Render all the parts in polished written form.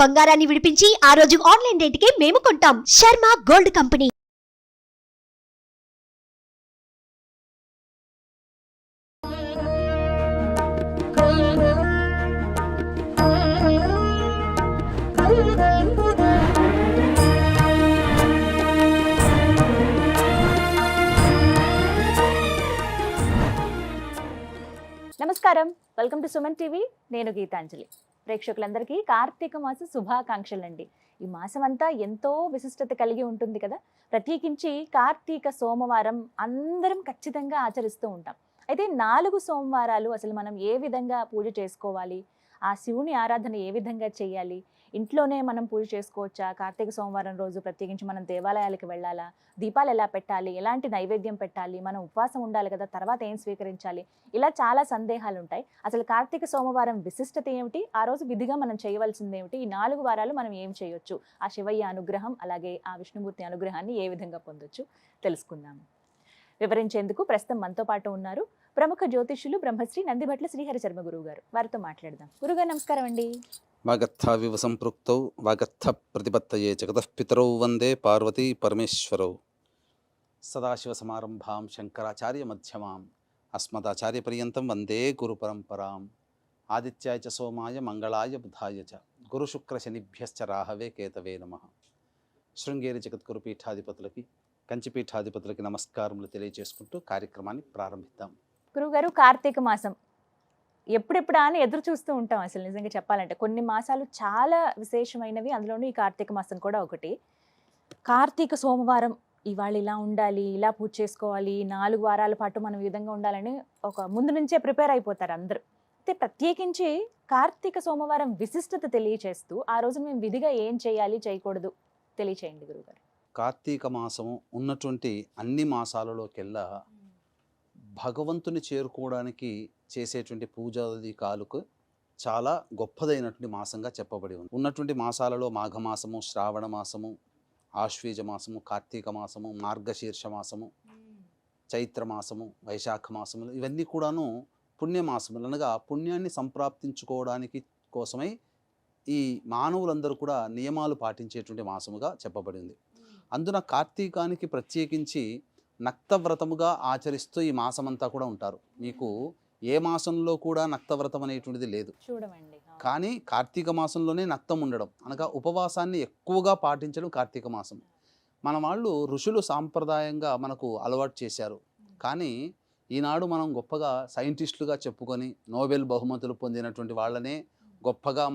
బంగారాన్ని విడిపించి ఆ రోజు ఆన్లైన్ రేటుకే మేము కొంటాం. Sharma gold company. నమస్కారం, వెల్కమ్ టు సుమన్ టీవీ. నేను గీతాంజలి. ప్రేక్షకులందరికీ కార్తీక మాస శుభాకాంక్షలండి. ఈ మాసం అంతా ఎంతో విశిష్టత కలిగి ఉంటుంది కదా. ప్రత్యేకించి కార్తీక సోమవారం అందరం ఖచ్చితంగా ఆచరిస్తూ ఉంటాం. అయితే 4 సోమవారాలు అసలు మనం ఏ విధంగా పూజ చేసుకోవాలి, ఆ శివుని ఆరాధన ఏ విధంగా చేయాలి, ఇంట్లోనే మనం పూజ చేసుకోవచ్చా, కార్తీక సోమవారం రోజు ప్రత్యేకించి మనం దేవాలయాలకు వెళ్ళాలా, దీపాలు ఎలా పెట్టాలి, ఎలాంటి నైవేద్యం పెట్టాలి, మనం ఉపవాసం ఉండాలి కదా, తర్వాత ఏం స్వీకరించాలి, ఇలా చాలా సందేహాలు ఉంటాయి. అసలు కార్తీక సోమవారం విశిష్టత ఏమిటి, ఆ రోజు విధిగా మనం చేయవలసింది ఏమిటి, ఈ 4 వారాలు మనం ఏం చేయొచ్చు, ఆ శివయ్య అనుగ్రహం అలాగే ఆ విష్ణుమూర్తి అనుగ్రహాన్ని ఏ విధంగా పొందొచ్చు తెలుసుకుందాము. వివరించేందుకు ప్రస్తుతం మనతో పాటు ఉన్నారు ప్రముఖ జ్యోతిష్యులు బ్రహ్మశ్రీ నందిభట్ల శ్రీహరి శర్మ గురువు గారు. వారితో మాట్లాడదాం. గురుగారు నమస్కారం అండి. వాగర్థావివ సంపృక్తౌ వాగర్థ ప్రతిపత్తయే జగతః పితరౌ వందే పార్వతీ పరమేశ్వరౌ. సదాశివసమారంభాం శంకరాచార్య మధ్యమాం అస్మదాచార్యపర్యంతం వందే గురు పరంపరాం. ఆదిత్యాయ చ సోమాయ మంగళాయ బుధాయ చ గురుశుక్రశనిభ్యశ్చ రాహవే కేతవే నమః. శృంగేరి జగద్గురు పీఠాధిపతులకి, కంచిపీఠాధిపతులకి నమస్కారములు తెలియజేసుకుంటూ కార్యక్రమాన్ని ప్రారంభిద్దాం. గురుగారు, కార్తీక మాసం ఎప్పుడెప్పుడా అని ఎదురు చూస్తూ ఉంటాం. అసలు నిజంగా చెప్పాలంటే కొన్ని మాసాలు చాలా విశేషమైనవి, అందులోనూ ఈ కార్తీక మాసం కూడా ఒకటి. కార్తీక సోమవారం ఇవాళ ఇలా ఉండాలి, ఇలా పూజ చేసుకోవాలి, 4 వారాల పాటు మనం ఈ విధంగా ఉండాలని ఒక ముందు నుంచే ప్రిపేర్ అయిపోతారు అందరూ. అయితే ప్రత్యేకించి కార్తీక సోమవారం విశిష్టత తెలియచేస్తూ ఆ రోజు మేము విధిగా ఏం చేయాలి, చేయకూడదు తెలియచేయండి గురుగారు. కార్తీక మాసము ఉన్నటువంటి అన్ని మాసాలలోకెల్లా భగవంతుని చేరుకోవడానికి చేసేటువంటి పూజాదికాలకు చాలా గొప్పదైనటువంటి మాసంగా చెప్పబడి ఉంది. ఉన్నటువంటి మాసాలలో మాఘమాసము, శ్రావణ మాసము, ఆశ్వీజ మాసము, కార్తీక మాసము, మార్గశీర్ష మాసము, చైత్ర మాసము, వైశాఖ మాసములు, ఇవన్నీ కూడాను పుణ్యమాసములు, అనగా పుణ్యాన్ని సంప్రాప్తించుకోవడానికి కోసమై ఈ మానవులందరూ కూడా నియమాలు పాటించేటువంటి మాసముగా చెప్పబడింది. అందున కార్తీకానికి ప్రత్యేకించి నక్తవ్రతముగా ఆచరిస్తూ ఈ మాసమంతా కూడా ఉంటారు. మీకు ఏ మాసంలో కూడా నక్తవ్రతం అనేటువంటిది లేదు. చూడమండి, కానీ కార్తీక మాసంలోనే నక్తం ఉండడం, అనగా ఉపవాసాన్ని ఎక్కువగా పాటించడం కార్తీక మాసం. మన వాళ్ళు ఋషులు సాంప్రదాయంగా మనకు అలవాటు చేశారు. కానీ ఈనాడు మనం గొప్పగా సైంటిస్టులుగా చెప్పుకొని నోబెల్ బహుమతులు పొందినటువంటి వాళ్ళనే గొప్పగా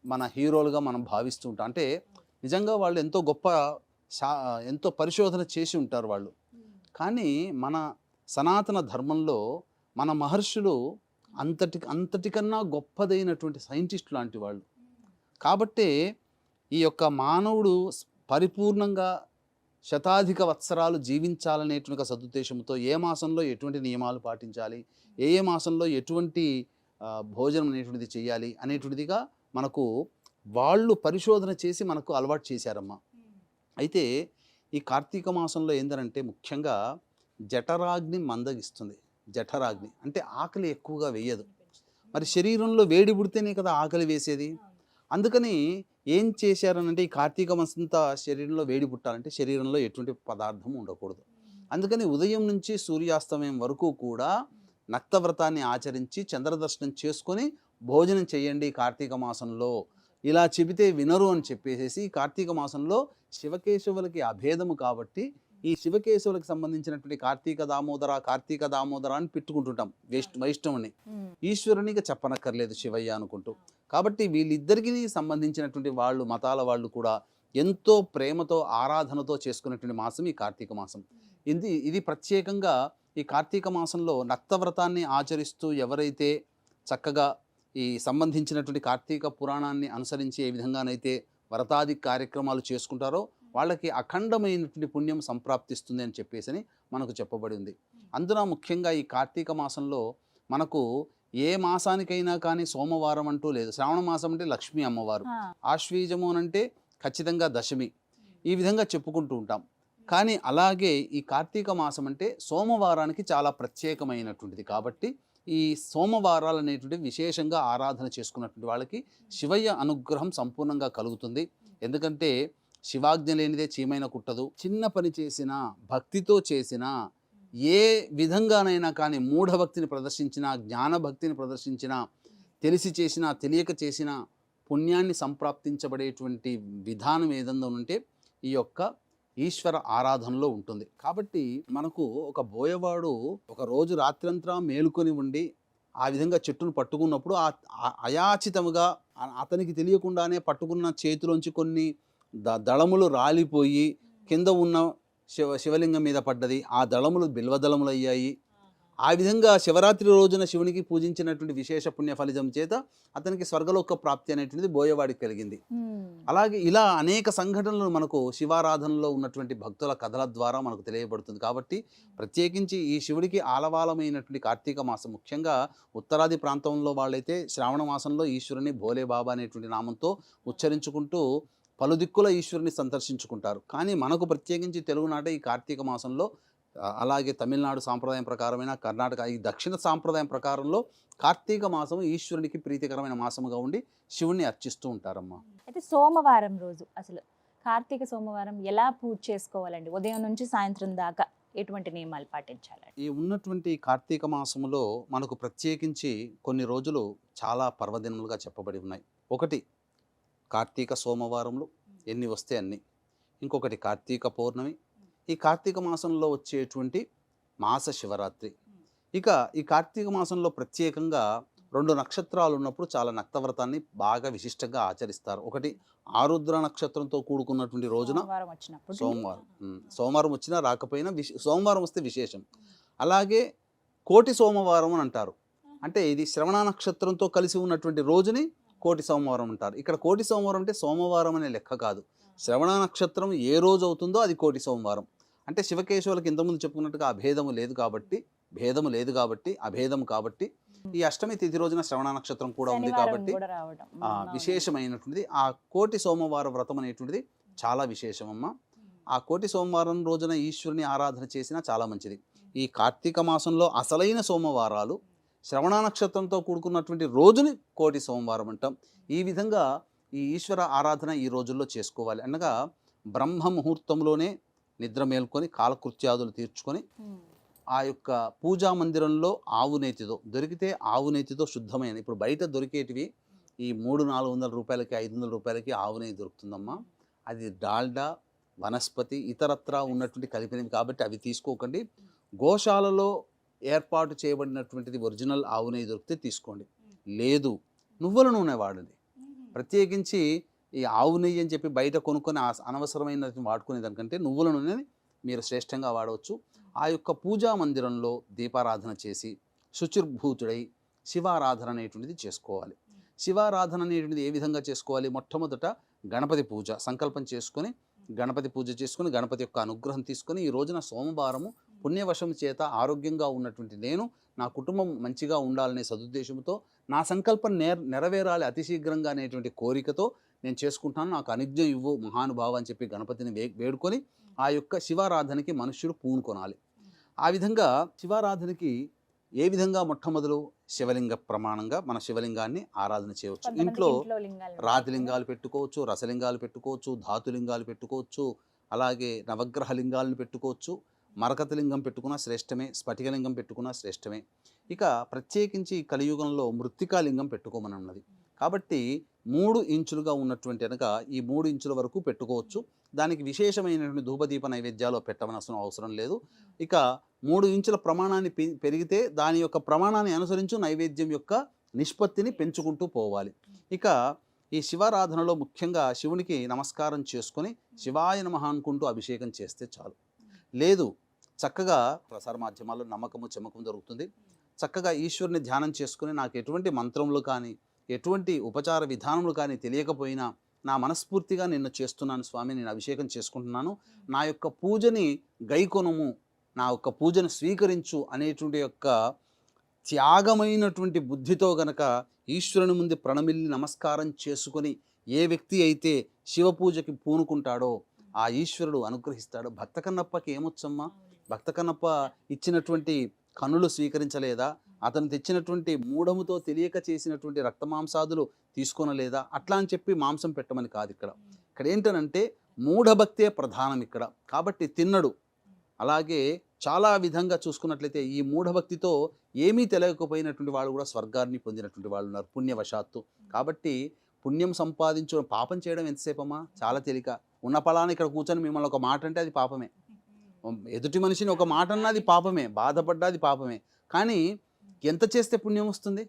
మన హీరోలుగా మనం భావిస్తూ ఉంటాం. అంటే నిజంగా వాళ్ళు ఎంతో గొప్ప ఎంతో పరిశోధన చేసి ఉంటారు వాళ్ళు. కానీ మన సనాతన ధర్మంలో మన మహర్షులు అంతటికన్నా గొప్పదైనటువంటి సైంటిస్ట్ లాంటి వాళ్ళు. కాబట్టే ఈ యొక్క మానవుడు పరిపూర్ణంగా శతాధిక వత్సరాలు జీవించాలనేటువంటి సదుద్దేశంతో ఏ మాసంలో ఎటువంటి నియమాలు పాటించాలి, ఏ మాసంలో ఎటువంటి భోజనం అనేటువంటిది చేయాలి అనేటువంటిదిగా మనకు వాళ్ళు పరిశోధన చేసి మనకు అలవాటు చేశారమ్మా. అయితే ఈ కార్తీక మాసంలో ఏంటంటే ముఖ్యంగా జఠరాగ్ని మందగిస్తుంది. జఠరాగ్ని అంటే ఆకలి ఎక్కువగా వేయదు. మరి శరీరంలో వేడి పుడితేనే కదా ఆకలి వేసేది. అందుకని ఏం చేశారనంటే ఈ కార్తీక మాసంతా శరీరంలో వేడి పుట్టాలంటే శరీరంలో ఎటువంటి పదార్థం ఉండకూడదు. అందుకని ఉదయం నుంచి సూర్యాస్తమయం వరకు కూడా నక్తవ్రతాన్ని ఆచరించి చంద్రదర్శనం చేసుకొని భోజనం చేయండి కార్తీక మాసంలో. ఇలా చెబితే వినరు అని చెప్పేసి కార్తీక మాసంలో శివకేశవులకి అభేదము కాబట్టి ఈ శివకేశవులకు సంబంధించినటువంటి కార్తీక దామోదర అని పెట్టుకుంటుంటాం వైష్ణవుని. ఈశ్వరునిగా చెప్పనక్కర్లేదు శివయ్య అనుకుంటూ. కాబట్టి వీళ్ళిద్దరికీ సంబంధించినటువంటి వాళ్ళు మతాల వాళ్ళు కూడా ఎంతో ప్రేమతో ఆరాధనతో చేసుకునేటువంటి మాసం ఈ కార్తీక మాసం. ఇది ప్రత్యేకంగా ఈ కార్తీక మాసంలో నక్తవ్రతాన్ని ఆచరిస్తూ ఎవరైతే చక్కగా ఈ సంబంధించినటువంటి కార్తీక పురాణాన్ని అనుసరించి ఏ విధంగానైతే వ్రతాది కార్యక్రమాలు చేసుకుంటారో వాళ్ళకి అఖండమైనటువంటి పుణ్యం సంప్రాప్తిస్తుంది అని చెప్పేసి మనకు చెప్పబడి ఉంది. అందున ముఖ్యంగా ఈ కార్తీక మాసంలో మనకు ఏ మాసానికైనా కానీ సోమవారం అంటూ లేదు. శ్రావణ మాసం అంటే లక్ష్మీ అమ్మవారు, ఆశ్వీజము అంటే ఖచ్చితంగా దశమి, ఈ విధంగా చెప్పుకుంటూ ఉంటాం. కానీ అలాగే ఈ కార్తీక మాసం అంటే సోమవారానికి చాలా ప్రత్యేకమైనటువంటిది. కాబట్టి ఈ సోమవారాలు అనేటువంటి విశేషంగా ఆరాధన చేసుకున్నటువంటి వాళ్ళకి శివయ్య అనుగ్రహం సంపూర్ణంగా కలుగుతుంది. ఎందుకంటే శివాజ్ఞ లేనిదే చీమైన కుట్టదు. చిన్న పని చేసినా, భక్తితో చేసినా, ఏ విధంగానైనా కానీ మూఢభక్తిని ప్రదర్శించినా, జ్ఞానభక్తిని ప్రదర్శించినా, తెలిసి చేసినా తెలియక చేసినా పుణ్యాన్ని సంప్రాప్తించబడేటువంటి విధానం ఏదన్నా ఉంటే ఈ యొక్క ఈశ్వర ఆరాధనలో ఉంటుంది. కాబట్టి మనకు ఒక బోయవాడు ఒక రోజు రాత్రంతా మేలుకొని ఉండి ఆ విధంగా చెట్టును పట్టుకున్నప్పుడు అయాచితముగా అతనికి తెలియకుండానే పట్టుకున్న చేతిలోంచి కొన్ని దళములు రాలిపోయి కింద ఉన్న శివలింగం మీద పడ్డది. ఆ దళములు బిల్వదళములు అయ్యాయి. ఆ విధంగా శివరాత్రి రోజున శివునికి పూజించినటువంటి విశేష పుణ్య ఫలితం చేత అతనికి స్వర్గలోక ప్రాప్తి అనేటువంటిది బోయవాడికి కలిగింది. అలాగే ఇలా అనేక సంఘటనలు మనకు శివారాధనలో ఉన్నటువంటి భక్తుల కథల ద్వారా మనకు తెలియబడుతుంది. కాబట్టి ప్రత్యేకించి ఈ శివుడికి ఆలవాలమైనటువంటి కార్తీక మాసం, ముఖ్యంగా ఉత్తరాది ప్రాంతంలో వాళ్ళైతే శ్రావణ మాసంలో ఈశ్వరుని భోలే బాబా అనేటువంటి నామంతో ఉచ్చరించుకుంటూ పలు దిక్కుల ఈశ్వరుని సందర్శించుకుంటారు. కానీ మనకు ప్రత్యేకించి తెలుగునాట ఈ కార్తీక మాసంలో, అలాగే తమిళనాడు సాంప్రదాయం ప్రకారమైన, కర్ణాటక ఈ దక్షిణ సాంప్రదాయం ప్రకారంలో కార్తీక మాసం ఈశ్వరునికి ప్రీతికరమైన మాసముగా ఉండి శివుణ్ణి అర్చిస్తూ ఉంటారమ్మా. అయితే సోమవారం రోజు అసలు కార్తీక సోమవారం ఎలా పూజ చేసుకోవాలండి? ఉదయం నుంచి సాయంత్రం దాకా ఎటువంటి నియమాలు పాటించాలండి? ఈ ఉన్నటువంటి కార్తీక మాసములో మనకు ప్రత్యేకించి కొన్ని రోజులు చాలా పర్వదినములుగా చెప్పబడి ఉన్నాయి. ఒకటి కార్తీక సోమవారములు, ఎన్ని వస్తే అన్ని. ఇంకొకటి కార్తీక పౌర్ణమి, ఈ కార్తీక మాసంలో వచ్చేటువంటి మాస శివరాత్రి. ఇక ఈ కార్తీక మాసంలో ప్రత్యేకంగా 2 నక్షత్రాలు ఉన్నప్పుడు చాలా నక్తవ్రతాన్ని బాగా విశిష్టంగా ఆచరిస్తారు. ఒకటి ఆరుద్ర నక్షత్రంతో కూడుకున్నటువంటి రోజున సోమవారం వచ్చినా రాకపోయినా సోమవారం వస్తే విశేషం. అలాగే కోటి సోమవారం అని అంటారు. అంటే ఇది శ్రవణ నక్షత్రంతో కలిసి ఉన్నటువంటి రోజుని కోటి సోమవారం అంటారు. ఇక్కడ కోటి సోమవారం అంటే సోమవారం అనే లెక్క కాదు. శ్రవణ నక్షత్రం ఏ రోజు అవుతుందో అది కోటి సోమవారం. అంటే శివకేశవులకు ఇంతకుముందు చెప్పుకున్నట్టుగా భేదము లేదు కాబట్టి అభేదం కాబట్టి ఈ అష్టమి తిథి రోజున శ్రవణ నక్షత్రం కూడా ఉంది కాబట్టి విశేషమైనటువంటిది ఆ కోటి సోమవార వ్రతం అనేటువంటిది చాలా విశేషమమ్మ. ఆ కోటి సోమవారం రోజున ఈశ్వరుని ఆరాధన చేసినా చాలా మంచిది. ఈ కార్తీక మాసంలో అసలైన సోమవారాలు శ్రవణ నక్షత్రంతో కూడుకున్నటువంటి రోజుని కోటి సోమవారం అంటాం. ఈ విధంగా ఈ ఈశ్వర ఆరాధన ఈ రోజుల్లో చేసుకోవాలి. అనగా బ్రహ్మ ముహూర్తంలోనే నిద్ర మేల్కొని కాలకృత్యాదులు తీర్చుకొని ఆ యొక్క పూజా మందిరంలో ఆవు నేతితో దొరికితే ఆవు నేతితో శుద్ధమైన, ఇప్పుడు బయట దొరికేటివి ఈ 300-400 రూపాయలకి 500 రూపాయలకి ఆవు నెయ్యి దొరుకుతుందమ్మా. అది డాల్డా వనస్పతి ఇతరత్రా ఉన్నటువంటి కలిపినవి కాబట్టి అవి తీసుకోకండి. గోశాలలో ఏర్పాటు చేయబడినటువంటిది ఒరిజినల్ ఆవు నెయ్యి దొరికితే తీసుకోండి. లేదు నువ్వుల నూనె వాడండి. ప్రత్యేకించి ఈ ఆవు నెయ్యి అని చెప్పి బయట కొనుక్కొని అనవసరమైన వాడుకునే దానికంటే నువ్వుల నూనెని మీరు శ్రేష్టంగా వాడవచ్చు. ఆ యొక్క పూజా మందిరంలో దీపారాధన చేసి శుచిర్భూతుడై శివారాధన అనేటువంటిది చేసుకోవాలి. శివారాధన అనేటువంటిది ఏ విధంగా చేసుకోవాలి? మొట్టమొదట గణపతి పూజ సంకల్పం చేసుకొని గణపతి యొక్క అనుగ్రహం తీసుకొని ఈ రోజున సోమవారము పుణ్యవశం చేత ఆరోగ్యంగా ఉన్నటువంటి నేను నా కుటుంబం మంచిగా ఉండాలనే సదుద్దేశంతో నా సంకల్పం నెరవేరాలి అతి శీఘ్రంగా అనేటువంటి కోరికతో నేను చేసుకుంటాను, నాకు అనుజ్ఞ ఇవ్వు మహానుభావ అని చెప్పి గణపతిని వేడుకొని ఆ యొక్క శివారాధనకి మనుష్యుడు పూనుకొనాలి. ఆ విధంగా శివారాధనకి ఏ విధంగా మొట్టమొదలు శివలింగ ప్రమాణంగా మన శివలింగాన్ని ఆరాధన చేయవచ్చు. ఇంట్లో రాతిలింగాలు పెట్టుకోవచ్చు, రసలింగాలు పెట్టుకోవచ్చు, ధాతులింగాలు పెట్టుకోవచ్చు, అలాగే నవగ్రహ లింగాలను పెట్టుకోవచ్చు. మరకతలింగం పెట్టుకున్నా శ్రేష్టమే, స్ఫటికలింగం పెట్టుకున్నా శ్రేష్టమే. ఇక ప్రత్యేకించి కలియుగంలో మృత్తికాలింగం పెట్టుకోమని ఉన్నది కాబట్టి 3 ఇంచులుగా ఉన్నటువంటి కనుక ఈ 3 ఇంచుల వరకు పెట్టుకోవచ్చు. దానికి విశేషమైనటువంటి ధూపదీప నైవేద్యాలు పెట్టవలసిన అవసరం లేదు. ఇక 3 ఇంచుల ప్రమాణాన్ని పెరిగితే దాని యొక్క ప్రమాణాన్ని అనుసరించు నైవేద్యం యొక్క నిష్పత్తిని పెంచుకుంటూ పోవాలి. ఇక ఈ శివారాధనలో ముఖ్యంగా శివునికి నమస్కారం చేసుకొని శివాయ నమః అనుకుంటూ అభిషేకం చేస్తే చాలు. లేదు చక్కగా ప్రసార మాధ్యమాల్లో నమ్మకము చెమ్మకం దొరుకుతుంది. చక్కగా ఈశ్వరుని ధ్యానం చేసుకుని నాకు ఎటువంటి మంత్రములు కానీ ఎటువంటి ఉపచార విధానములు కానీ తెలియకపోయినా నా మనస్ఫూర్తిగా నిన్ను చేస్తున్నాను స్వామి, నేను అభిషేకం చేసుకుంటున్నాను, నా యొక్క పూజని గైకొనుము, నా యొక్క పూజను స్వీకరించు అనేటువంటి యొక్క త్యాగమైనటువంటి బుద్ధితో గనక ఈశ్వరుని ముందు ప్రణమిల్లి నమస్కారం చేసుకొని ఏ వ్యక్తి అయితే శివ పూజకి పూనుకుంటాడో ఆ ఈశ్వరుడు అనుగ్రహిస్తాడు. భక్త కన్నప్పకి ఏమొచ్చమ్మా? భక్త కన్నప్ప ఇచ్చినటువంటి కనులు స్వీకరించలేదా? అతను తెచ్చినటువంటి మూఢముతో తెలియక చేసినటువంటి రక్తమాంసాదులు తీసుకోనలేదా అట్లా అని చెప్పి మాంసం పెట్టమని కాదు ఇక్కడ. ఇక్కడ ఏంటనంటే మూఢభక్తే ప్రధానం ఇక్కడ. కాబట్టి తిన్నడు. అలాగే చాలా విధంగా చూసుకున్నట్లయితే ఈ మూఢభక్తితో ఏమీ తెలియకపోయినటువంటి వాళ్ళు కూడా స్వర్గాన్ని పొందినటువంటి వాళ్ళు ఉన్నారు పుణ్యవశాత్తు. కాబట్టి పుణ్యం సంపాదించడం, పాపం చేయడం ఎంతసేపమ్మా, చాలా తేలిక. ఉన్న ఫలాన్ని ఇక్కడ కూర్చొని మిమ్మల్ని ఒక మాట అంటే అది పాపమే, ఎదుటి మనిషిని ఒక మాట అన్నా అది పాపమే, బాధపడ్డా అది పాపమే. కానీ ఎంత చేస్తే పుణ్యం వస్తుంది?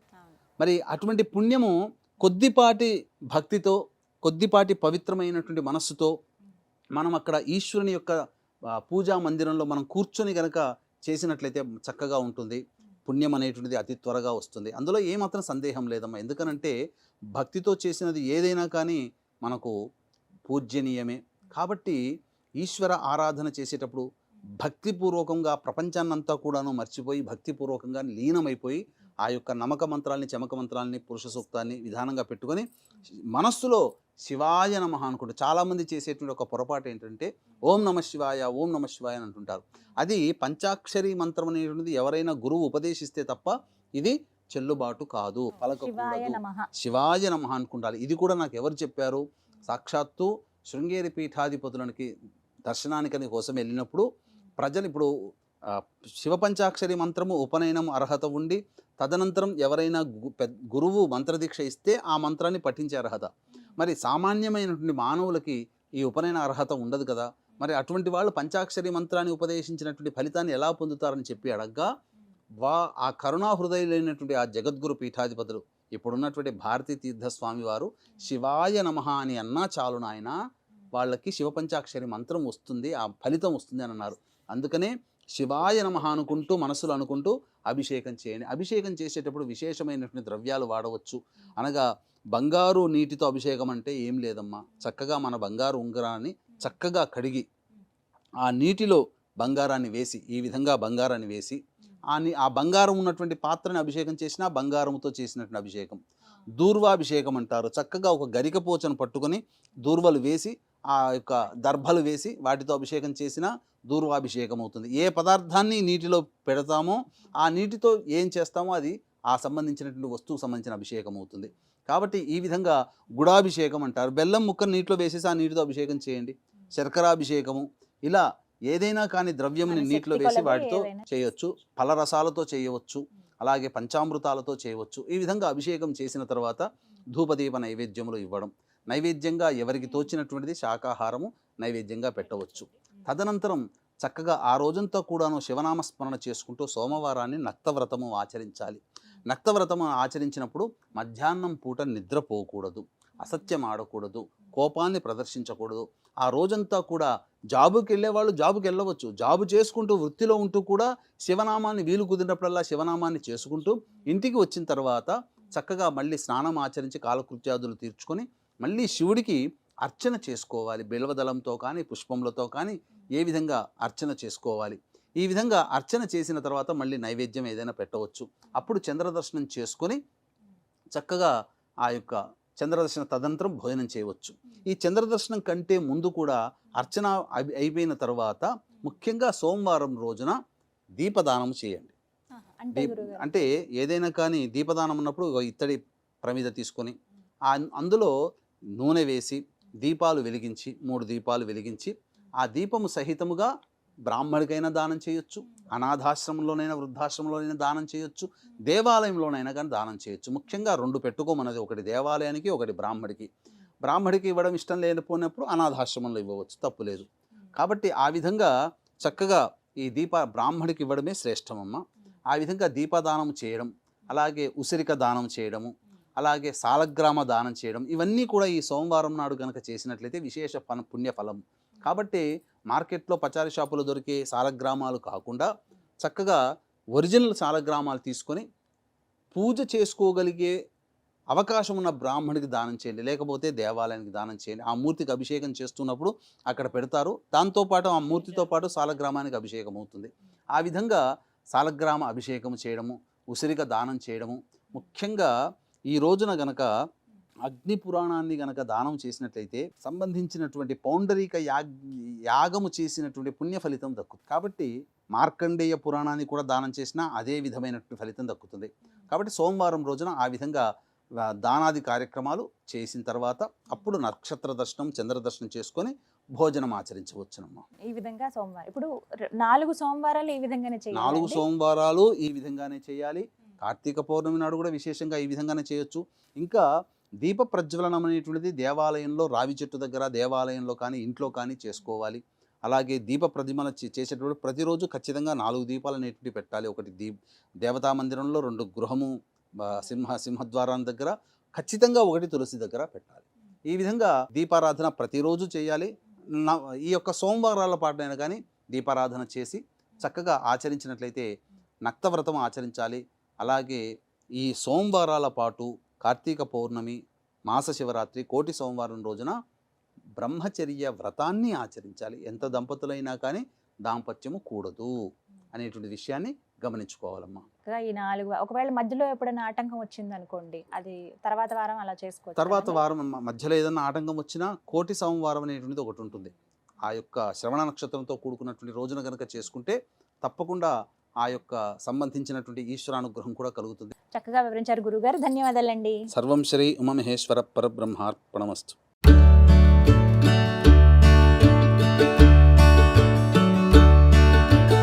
మరి అటువంటి పుణ్యము కొద్దిపాటి భక్తితో, కొద్దిపాటి పవిత్రమైనటువంటి మనస్సుతో మనం అక్కడ ఈశ్వరుని యొక్క పూజా మందిరంలో మనం కూర్చొని గనక చేసినట్లయితే చక్కగా ఉంటుంది. పుణ్యం అనేటువంటిది అతి త్వరగా వస్తుంది. అందులో ఏమాత్రం సందేహం లేదమ్మా. ఎందుకనంటే భక్తితో చేసినది ఏదైనా కానీ మనకు పూజ్యనీయమే. కాబట్టి ఈశ్వర ఆరాధన చేసేటప్పుడు భక్తిపూర్వకంగా ప్రపంచాన్నంతా కూడాను మర్చిపోయి భక్తిపూర్వకంగా లీనమైపోయి ఆ యొక్క నమక మంత్రాల్ని, చమక మంత్రాల్ని, పురుష సూక్తాన్ని విధానంగా పెట్టుకొని మనస్సులో శివాయ నమః అనుకుంటూ, చాలామంది చేసేటువంటి ఒక పొరపాటు ఏంటంటే ఓం నమ శివాయ, ఓం నమ శివాయ అని అంటుంటారు. అది పంచాక్షరి మంత్రం అనేటువంటిది ఎవరైనా గురువు ఉపదేశిస్తే తప్ప ఇది చెల్లుబాటు కాదు, పలకకూడదు. శివాయ నమః అనుకుంటారు. ఇది కూడా నాకు ఎవరు చెప్పారు? సాక్షాత్తు శృంగేరి పీఠాధిపతులకి దర్శనానికని కోసం వెళ్ళినప్పుడు ప్రజలు ఇప్పుడు శివపంచాక్షరి మంత్రము ఉపనయనం అర్హత ఉండి తదనంతరం ఎవరైనా గురువు మంత్రదీక్ష ఇస్తే ఆ మంత్రాన్ని పఠించే అర్హత. మరి సామాన్యమైనటువంటి మానవులకి ఈ ఉపనయన అర్హత ఉండదు కదా. మరి అటువంటి వాళ్ళు పంచాక్షరి మంత్రాన్ని ఉపదేశించినటువంటి ఫలితాన్ని ఎలా పొందుతారని చెప్పి అడగ్గా ఆ కరుణా హృదయులైనటువంటి ఆ జగద్గురు పీఠాధిపతులు ఇప్పుడున్నటువంటి భారతీ తీర్థస్వామి వారు శివాయ నమః అని అన్నా చాలు నాయన, వాళ్ళకి శివపంచాక్షరి మంత్రం వస్తుంది, ఆ ఫలితం వస్తుంది అని అన్నారు. అందుకనే శివాయ నమః అనుకుంటూ మనసులో అనుకుంటూ అభిషేకం చేయండి. అభిషేకం చేసేటప్పుడు విశేషమైనటువంటి ద్రవ్యాలు వాడవచ్చు. అనగా బంగారు నీటితో అభిషేకం అంటే ఏం లేదమ్మా. చక్కగా మన బంగారు ఉంగరాన్ని చక్కగా కడిగి ఆ నీటిలో బంగారాన్ని వేసి, ఈ విధంగా బంగారాన్ని వేసి ఆ బంగారం ఉన్నటువంటి పాత్రని అభిషేకం చేసినా బంగారంతో చేసినటువంటి అభిషేకం. దూర్వాభిషేకం అంటారు. చక్కగా ఒక గరికపోచను పట్టుకొని దూర్వలు వేసి ఆ యొక్క దర్భలు వేసి వాటితో అభిషేకం చేసినా దూర్వాభిషేకం అవుతుంది. ఏ పదార్థాన్ని నీటిలో పెడతామో ఆ నీటితో ఏం చేస్తామో అది ఆ సంబంధించినటువంటి వస్తువుకు సంబంధించిన అభిషేకం అవుతుంది. కాబట్టి ఈ విధంగా గుడాభిషేకం అంటారు. బెల్లం ముక్కను నీటిలో వేసేసి ఆ నీటితో అభిషేకం చేయండి. శర్కరాభిషేకము, ఇలా ఏదైనా కానీ ద్రవ్యముని నీటిలో వేసి వాటితో చేయవచ్చు. ఫలరసాలతో చేయవచ్చు, అలాగే పంచామృతాలతో చేయవచ్చు. ఈ విధంగా అభిషేకం చేసిన తర్వాత ధూపదీప నైవేద్యములు ఇవ్వడం. నైవేద్యంగా ఎవరికి తోచినటువంటిది శాకాహారము నైవేద్యంగా పెట్టవచ్చు. తదనంతరం చక్కగా ఆ రోజంతా కూడాను శివనామస్మరణ చేసుకుంటూ సోమవారాన్ని నక్తవ్రతము ఆచరించాలి. నక్తవ్రతము ఆచరించినప్పుడు మధ్యాహ్నం పూట నిద్రపోకూడదు, అసత్యం ఆడకూడదు, కోపాన్ని ప్రదర్శించకూడదు. ఆ రోజంతా కూడా జాబుకి వెళ్ళే వాళ్ళు జాబుకి వెళ్ళవచ్చు, జాబు చేసుకుంటూ వృత్తిలో ఉంటూ కూడా శివనామాన్ని వీలు కుదిరినప్పుడల్లా శివనామాన్ని చేసుకుంటూ ఇంటికి వచ్చిన తర్వాత చక్కగా మళ్ళీ స్నానం ఆచరించి కాలకృత్యాదులు తీర్చుకొని మళ్ళీ శివుడికి అర్చన చేసుకోవాలి. బిల్వదళంతో కానీ పుష్పములతో కానీ ఏ విధంగా అర్చన చేసుకోవాలి. ఈ విధంగా అర్చన చేసిన తర్వాత మళ్ళీ నైవేద్యం ఏదైనా పెట్టవచ్చు. అప్పుడు చంద్రదర్శనం చేసుకొని చక్కగా ఆ యొక్క చంద్రదర్శన తదనంతరం భోజనం చేయవచ్చు. ఈ చంద్రదర్శనం కంటే ముందు కూడా అర్చన అయిపోయిన తర్వాత ముఖ్యంగా సోమవారం రోజున దీపదానం చేయండి. అంటే ఏదైనా కానీ దీపదానం ఉన్నప్పుడు ఇత్తడి ప్రమిద తీసుకొని అందులో నూనె వేసి దీపాలు వెలిగించి 3 దీపాలు వెలిగించి ఆ దీపము సహితముగా బ్రాహ్మడికైనా దానం చేయొచ్చు, అనాథాశ్రమంలోనైనా వృద్ధాశ్రమంలోనైనా దానం చేయొచ్చు, దేవాలయంలోనైనా కానీ దానం చేయొచ్చు. ముఖ్యంగా 2 పెట్టుకోమన్నది, ఒకటి దేవాలయానికి, ఒకటి బ్రాహ్మడికి. బ్రాహ్మడికి ఇవ్వడం ఇష్టం లేకపోయినప్పుడు అనాథాశ్రమంలో ఇవ్వవచ్చు, తప్పులేదు. కాబట్టి ఆ విధంగా చక్కగా ఈ బ్రాహ్మడికి ఇవ్వడమే శ్రేష్టమమ్మ. ఆ విధంగా దీపదానం చేయడం, అలాగే ఉసిరిక దానం చేయడము, అలాగే సాలగ్రామ దానం చేయడం, ఇవన్నీ కూడా ఈ సోమవారం నాడు కనుక చేసినట్లయితే విశేష పుణ్యఫలం. కాబట్టి మార్కెట్లో పచారీ షాపులో దొరికే సాలగ్రామాలు కాకుండా చక్కగా ఒరిజినల్ సాలగ్రామాలు తీసుకొని పూజ చేసుకోగలిగే అవకాశం ఉన్న బ్రాహ్మడికి దానం చేయండి, లేకపోతే దేవాలయానికి దానం చేయండి. ఆ మూర్తికి అభిషేకం చేస్తున్నప్పుడు అక్కడ పెడతారు, దాంతోపాటు ఆ మూర్తితో పాటు సాలగ్రామానికి అభిషేకం అవుతుంది. ఆ విధంగా సాలగ్రామ అభిషేకం చేయడము, ఉసిరిక దానం చేయడము. ముఖ్యంగా ఈ రోజున గనక అగ్ని పురాణాన్ని గనక దానం చేసినట్లయితే సంబంధించినటువంటి పౌండరీక యాగము చేసినటువంటి పుణ్య ఫలితం దక్కుతుంది. కాబట్టి మార్కండేయ పురాణాన్ని కూడా దానం చేసినా అదే విధమైనటువంటి ఫలితం దక్కుతుంది. కాబట్టి సోమవారం రోజున ఆ విధంగా దానాది కార్యక్రమాలు చేసిన తర్వాత అప్పుడు నక్షత్ర దర్శనం, చంద్ర దర్శనం చేసుకొని భోజనం ఆచరించవచ్చునమ్మా. ఈ విధంగా సోమవారం ఇప్పుడు 4 సోమవారాలు ఈ విధంగానే చేయాలి. 4 సోమవారాలు ఈ విధంగానే చేయాలి. కార్తీక పౌర్ణమి నాడు కూడా విశేషంగా ఈ విధంగానే చేయొచ్చు. ఇంకా దీప ప్రజ్వలనం అనేటువంటిది దేవాలయంలో, రావి చెట్టు దగ్గర దేవాలయంలో కానీ ఇంట్లో కానీ చేసుకోవాలి. అలాగే దీప ప్రతిమల చేసేటప్పుడు ప్రతిరోజు ఖచ్చితంగా 4 దీపాలు అనేటువంటివి పెట్టాలి. ఒకటి దేవతా మందిరంలో, 2 గృహము సింహద్వారం దగ్గర, ఖచ్చితంగా 1 తులసి దగ్గర పెట్టాలి. ఈ విధంగా దీపారాధన ప్రతిరోజు చేయాలి. ఈ యొక్క సోమవారాల పాటైనా కానీ దీపారాధన చేసి చక్కగా ఆచరించినట్లయితే నక్తవ్రతం ఆచరించాలి. అలాగే ఈ సోమవారాల పాటు కార్తీక పౌర్ణమి, మాస శివరాత్రి, కోటి సోమవారం రోజున బ్రహ్మచర్య వ్రతాన్ని ఆచరించాలి. ఎంత దంపతులైనా కానీ దాంపత్యము కూడదు అనేటువంటి విషయాన్ని గమనించుకోవాలమ్మా. ఈ 4 ఒకవేళ మధ్యలో ఎప్పుడైనా ఆటంకం వచ్చింది అనుకోండి, అది తర్వాత వారం అలా చేసుకోవచ్చు. తర్వాత వారం మధ్యలో ఏదైనా ఆటంకం వచ్చినా కోటి సోమవారం అనేటువంటిది ఒకటి ఉంటుంది. ఆ యొక్క శ్రవణ నక్షత్రంతో కూడుకున్నటువంటి రోజున కనుక చేసుకుంటే తప్పకుండా ఆ యొక్క సంబంధించినటువంటి ఈశ్వరానుగ్రహం కూడా కలుగుతుంది. చక్కగా వివరించారు గురుగారు, ధన్యవాదాలండి. సర్వం శ్రీ ఉమామహేశ్వర పరబ్రహ్మార్పణమస్తు.